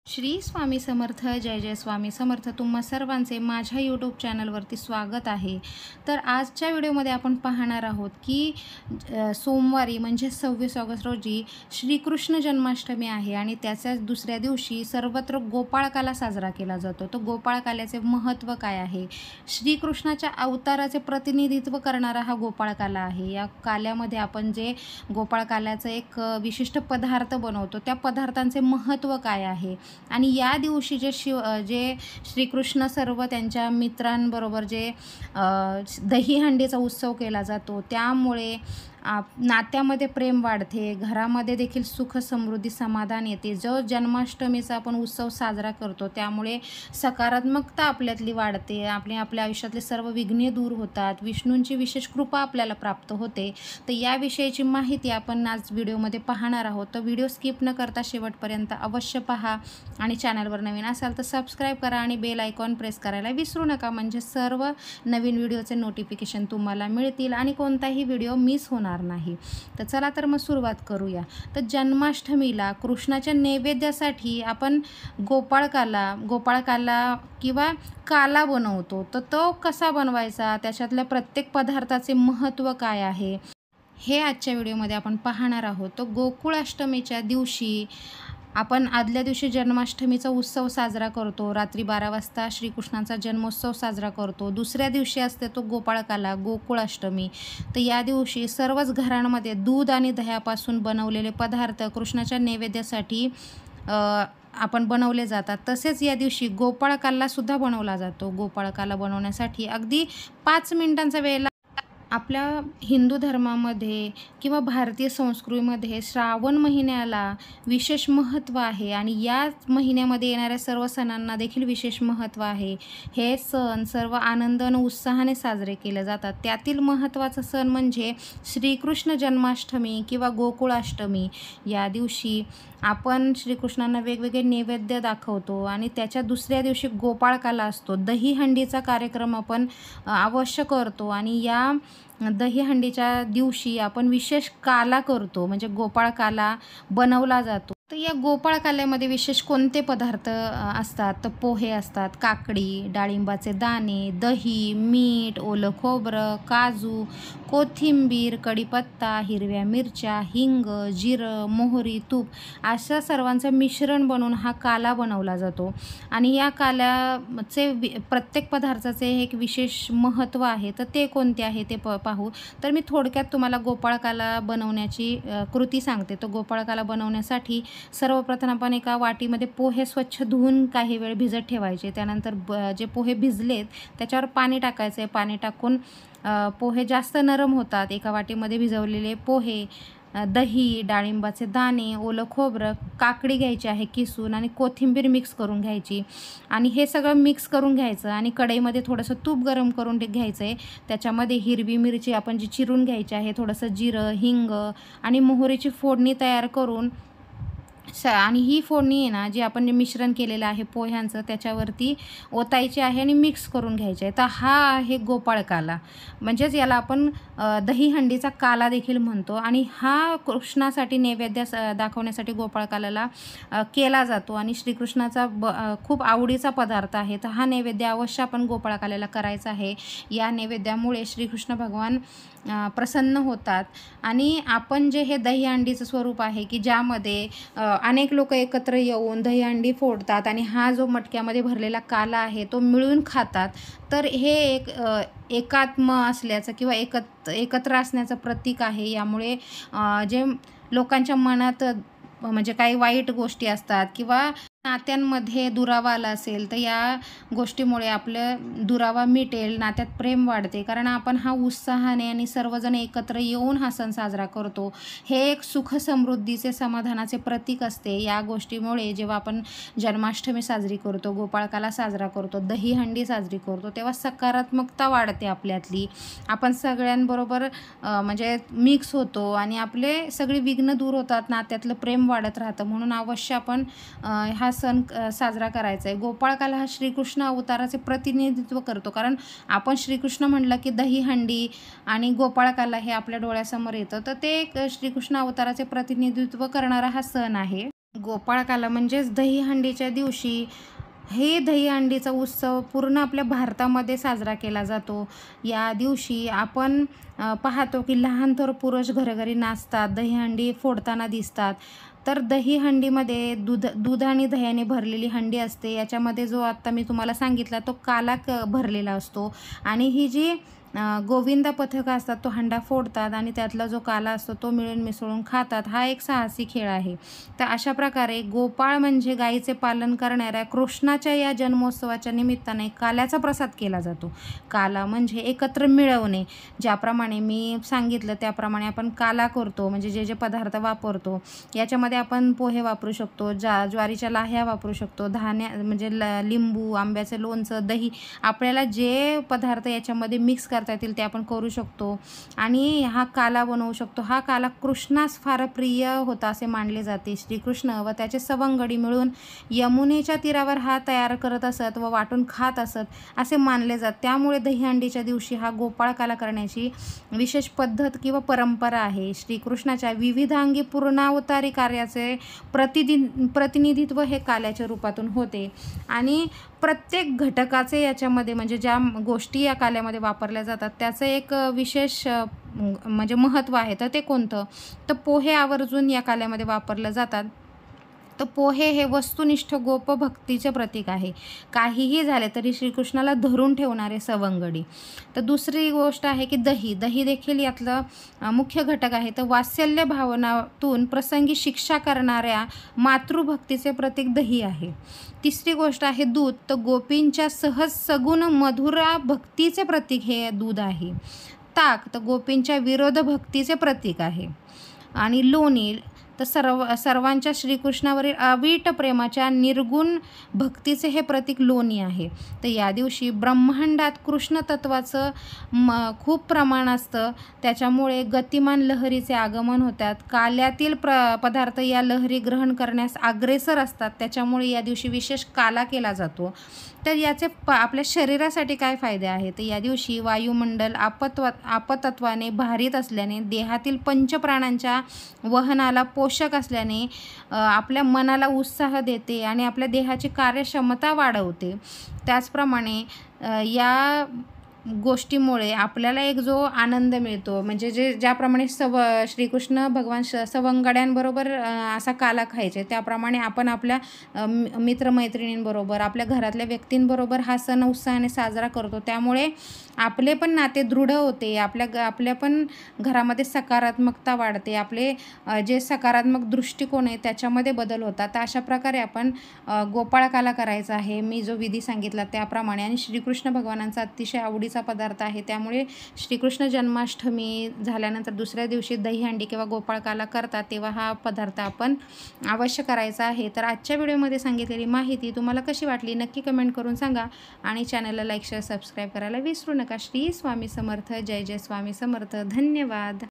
श्री स्वामी समर्थ. जय जय स्वामी समर्थ. तुम्हा सर्वांचे माझ्या यूट्यूब चॅनलवरती स्वागत आहे. तर आजच्या व्हिडिओमध्ये आपण पाहणार आहोत की सोमवारी म्हणजे 26 ऑगस्ट रोजी श्रीकृष्ण जन्माष्टमी आहे आणि त्याच्याच दुसऱ्या दिवशी सर्वत्र गोपाळकाला साजरा केला जातो. तो गोपाळकाल्याचे महत्त्व काय आहे? श्रीकृष्णाच्या अवताराचे प्रतिनिधित्व करणारा हा गोपाळकाला आहे. या काल्यामध्ये आपण जे गोपाळकाल्याचं एक विशिष्ट पदार्थ बनवतो त्या पदार्थांचे महत्त्व काय आहे आणि या दिवशी जे श्रीकृष्ण सर्व त्यांच्या मित्रांबरोबर जे दहीहंडीचा उत्सव केला जातो त्यामुळे नात्यामध्ये प्रेम वाढते, घरामध्ये देखील सुख समृद्धी समाधान येते. जो जन्माष्टमीचा आपण उत्सव साजरा करतो त्यामुळे सकारात्मकता आपल्यातली वाढते, आपल्या आयुष्यातले सर्व विघ्ने दूर होतात, विष्णूंची विशेष कृपा आपल्याला प्राप्त होते. तर याविषयीची माहिती आपण आज व्हिडिओमध्ये पाहणार आहोत. तर व्हिडिओ स्किप न करता शेवटपर्यंत अवश्य पहा आणि चॅनलवर नवीन असाल तर सबस्क्राईब करा आणि बेल आयकॉन प्रेस करायला विसरू नका, म्हणजे सर्व नवीन व्हिडिओचे नोटिफिकेशन तुम्हाला मिळतील आणि कोणताही व्हिडिओ मिस होणार नाही. तर चला तर मग सुरुवात करूया. तर जन्माष्टमीला कृष्णाच्या नैवेद्यासाठी आपण गोपाळकाला किंवा काला बनवतो. तर तो कसा बनवायचा, त्याच्यातल्या प्रत्येक पदार्थाचे महत्त्व काय आहे हे आजच्या व्हिडिओमध्ये आपण पाहणार आहोत. तर गोकुळाष्टमीच्या दिवशी आपण आदल्या दिवशी जन्माष्टमीचा उत्सव साजरा करतो. रात्री 12 वाजता श्रीकृष्णाचा जन्मोत्सव साजरा करतो. दुसऱ्या दिवशी असते तो गोपाळकाला, गोकुळाष्टमी. तर या दिवशी सर्वच घरांमध्ये दूध आणि दह्यापासून बनवलेले पदार्थ कृष्णाच्या नैवेद्यासाठी आपण बनवले जातात. तसेच या दिवशी गोपाळकालासुद्धा बनवला जातो. गोपाळकाला बनवण्यासाठी अगदी 5 मिनिटांचा वेळ. आपल्या हिंदू धर्मामध्ये किंवा भारतीय संस्कृतीमध्ये श्रावण महिन्याला विशेष महत्त्व आहे आणि या महिन्यामध्ये येणाऱ्या सर्व सणांना देखील विशेष महत्त्व आहे. हे सण सर्व आनंद आणि उत्साहाने साजरे केले जातात. त्यातील महत्त्वाचा सण म्हणजे श्रीकृष्ण जन्माष्टमी किंवा गोकुळाष्टमी. या दिवशी आपण श्रीकृष्णांना वेगवेगळे नैवेद्य दाखवतो आणि त्याच्या दुसऱ्या दिवशी गोपाळकाला असतो. दहीहंडीचा कार्यक्रम आपण अवश्य करतो आणि या दहीहंडीच्या दिवशी आपण विशेष काला करतो, म्हणजे गोपाळकाला बनवला जातो. तर या गोपाळकाल्यामध्ये विशेष कोणते पदार्थ असतात? तर पोहे असतात, काकडी, डाळिंबाचे दाणे, दही, मीठ, ओलं खोबरं, काजू, कोथिंबीर, कढीपत्ता, हिरव्या मिरच्या, हिंग, जिरं, मोहरी, तूप अशा सर्वांचं मिश्रण बनवून हा काला बनवला जातो. आणि या काल्याचे प्रत्येक पदार्थाचे एक विशेष महत्त्व आहे. तर ते कोणते आहे ते पाहू. तर मी थोडक्यात तुम्हाला गोपाळकाला बनवण्याची कृती सांगते. तर गोपाळकाला बनवण्यासाठी सर्वप्रथम आपण एका वाटीमध्ये पोहे स्वच्छ धुवून काही वेळ भिजत ठेवायचे. त्यानंतर जे पोहे भिजलेत त्याच्यावर पाणी टाकायचं आहे. पाणी टाकून पोहे जास्त नरम होतात. एका वाटीमध्ये भिजवलेले पोहे, दही, डाळिंबाचे दाणे, ओलं खोबरं, काकडी घ्यायची आहे किसून आणि कोथिंबीर मिक्स करून घ्यायची आणि हे सगळं मिक्स करून घ्यायचं आणि कढईमध्ये थोडंसं तूप गरम करून घ्यायचं आहे. त्याच्यामध्ये हिरवी मिरची आपण जी चिरून घ्यायची आहे, थोडंसं जिरं, हिंग आणि मोहरीची फोडणी तयार करून आणि ही फोडणी आहे ना जी आपण मिश्रण केलेलं आहे पोह्यांचं त्याच्यावरती ओतायची आहे आणि मिक्स करून घ्यायचे आहे. तर हा आहे गोपाळकाला, म्हणजेच याला आपण दहीहंडीचा काला देखील म्हणतो आणि हा कृष्णासाठी नैवेद्य दाखवण्यासाठी गोपाळकाल्याला केला जातो आणि श्रीकृष्णाचा खूप आवडीचा पदार्थ आहे. तर हा नैवेद्य अवश्य आपण गोपाळकाल्याला करायचा आहे. या नैवेद्यामुळे श्रीकृष्ण भगवान प्रसन्न होतात आणि आपण जे हे दहीहंडीचं स्वरूप आहे की ज्यामध्ये अनेक लोक एकत्र येऊन दहीहंडी फोडतात आणि हा जो मटक्यामध्ये भरलेला काला आहे तो मिळून खातात. तर हे एक एकात्म असल्याचं किंवा एकत्र असण्याचं प्रतीक आहे. यामुळे जे लोकांच्या मनात म्हणजे काही वाईट गोष्टी असतात किंवा नात्यांमध्ये दुरावा आला असेल तर या गोष्टीमुळे आपलं दुरावा मिटेल, नात्यात प्रेम वाढते, कारण आपण हा उत्साहाने आणि सर्वजण एकत्र येऊन हा सण साजरा करतो. हे एक सुख समृद्धीचे समाधानाचे प्रतीक असते. या गोष्टीमुळे जेव्हा आपण जन्माष्टमी साजरी करतो, गोपाळकाला साजरा करतो, दहीहंडी साजरी करतो तेव्हा सकारात्मकता वाढते आपल्यातली. आपण सगळ्यांबरोबर म्हणजे मिक्स होतो आणि आपले सगळे विघ्न दूर होतात, नात्यातलं प्रेम वाढत राहतं. म्हणून अवश्य आपण हा सण साजरा करायचा आहे. गोपाळकाला हा श्रीकृष्ण अवताराचे प्रतिनिधित्व करतो, कारण आपण श्रीकृष्ण म्हटलं की दहीहंडी आणि गोपाळकाला हे आपल्या डोळ्यासमोर येतं. तर ते एक श्रीकृष्ण अवताराचे प्रतिनिधित्व करणारा हा सण आहे. गोपाळकाला म्हणजेच दहीहंडीच्या दिवशी हे दहीहंडीचा उत्सव पूर्ण आपल्या भारतामध्ये साजरा केला जातो. या दिवशी आपण पाहतो की लहान थोर पुरुष घरोघरी नाचतात, दहीहंडी फोडताना दिसतात. तर दहीहंडीमध्ये दूध आणि दह्याने भरलेली हंडी असते. याच्यामध्ये जो आत्ता मी तुम्हाला सांगितला तो काला भरलेला असतो आणि ही जी गोविंदा पथकं असतात तो हंडा फोडतात आणि त्यातला जो काला असतो तो मिळून मिसळून खातात. हा एक साहसी खेळ आहे. तर अशा प्रकारे गोपाळ म्हणजे गायीचे पालन करणाऱ्या कृष्णाच्या या जन्मोत्सवाच्या निमित्ताने काल्याचा प्रसाद केला जातो. काला म्हणजे एकत्र मिळवणे. ज्याप्रमाणे मी सांगितलं त्याप्रमाणे आपण काला करतो, म्हणजे जे जे पदार्थ वापरतो याच्यामध्ये आपण पोहे वापरू शकतो, ज्वारीच्या लाह्या वापरू शकतो, म्हणजे लिंबू, आंब्याचं लोणचं, दही, आपल्याला जे पदार्थ याच्यामध्ये मिक्स करता येतील ते आपण करू शकतो आणि हा काला बनवू शकतो. हा काला कृष्णास फार प्रिय होता असे मानले जाते. श्रीकृष्ण व त्याचे सवंगडी मिळून यमुनेच्या तीरावर हा तयार करत असत व वाटून खात असत असे मानले जात. त्यामुळे दहीहंडीच्या दिवशी हा गोपाळ काला करण्याची विशेष पद्धत किंवा परंपरा आहे. श्रीकृष्णाच्या विविधांगी पूर्णावतारी कार्याचे प्रतिनिधित्व हे काल्याच्या रूपातून होते आणि प्रत्येक घटकाचे याच्यामध्ये म्हणजे ज्या गोष्टी या काल्यामध्ये वापरल्या जातात त्याचं एक विशेष म्हणजे महत्त्व आहे. तर ते कोणतं? तर पोहे आवर्जून या काल्यामध्ये वापरले जातात. तर पोहे हे वस्तुनिष्ठ गोपभक्तीचे प्रतीक आहे. काहीही झाले तरी श्रीकृष्णाला धरून ठेवणारे सवंगडी. तर दुसरी गोष्ट आहे की दही देखील यातलं मुख्य घटक आहे. तर वात्सल्य भावनातून प्रसंगी शिक्षा करणाऱ्या मातृभक्तीचे प्रतीक दही आहे. तिसरी गोष्ट आहे दूध. तर गोपींच्या सहज सगुण मधुरा भक्तीचे प्रतीक हे दूध आहे. ताक तर गोपींच्या विरोध भक्तीचे प्रतीक आहे. आणि लोणी तर सर्वांच्या श्रीकृष्णावरील अवीट प्रेमाच्या निर्गुण भक्तीचे हे प्रतीक लोणी आहे. तर या दिवशी ब्रह्मांडात कृष्ण तत्वाचं खूप प्रमाण असतं, त्याच्यामुळे गतिमान लहरीचे आगमन होतात. काल्यातील पदार्थ या लहरी ग्रहण करण्यास अग्रेसर असतात, त्याच्यामुळे या दिवशी विशेष काला केला जातो. तर याचे आपल्या शरीरासाठी काय फायदे आहेत? तर या दिवशी वायुमंडल आपतत्वाने भारित असल्याने, देहातील पंचप्राणांच्या वहनाला पोषक असल्याने आपल्या मनाला उत्साह देते आणि आपल्या देहाची कार्यक्षमता वाढवते. त्याचप्रमाणे या गोष्टीमुळे आपल्याला एक जो आनंद मिळतो, म्हणजे ज्याप्रमाणे श्रीकृष्ण भगवान सवंगड्यांबरोबर असा काला खायचे, त्याप्रमाणे आपण आपल्या मित्रमैत्रिणींबरोबर, आपल्या घरातल्या व्यक्तींबरोबर हा सण उत्साहाने साजरा करतो. त्यामुळे आपले पण नाते दृढ होते, आपल्या पण घरामध्ये सकारात्मकता वाढते, आपले जे सकारात्मक दृष्टिकोन आहे त्याच्यामध्ये बदल होतात. तर अशा प्रकारे आपण गोपाळ काला करायचा आहे मी जो विधी सांगितला त्याप्रमाणे. आणि श्रीकृष्ण भगवानांचा अतिशय आवडीचा पदार्थ आहे, त्यामुळे श्रीकृष्ण जन्माष्टमी झाल्यानंतर दुसऱ्या दिवशी दहीहंडी किंवा गोपाळ काला करतात तेव्हा हा पदार्थ आपण अवश्य करायचा आहे. तर आजच्या व्हिडिओमध्ये सांगितलेली माहिती तुम्हाला कशी वाटली नक्की कमेंट करून सांगा आणि चॅनलला लाईक शेअर सबस्क्राईब करायला विसरू नका. श्री स्वामी समर्थ. जय जय स्वामी समर्थ. धन्यवाद.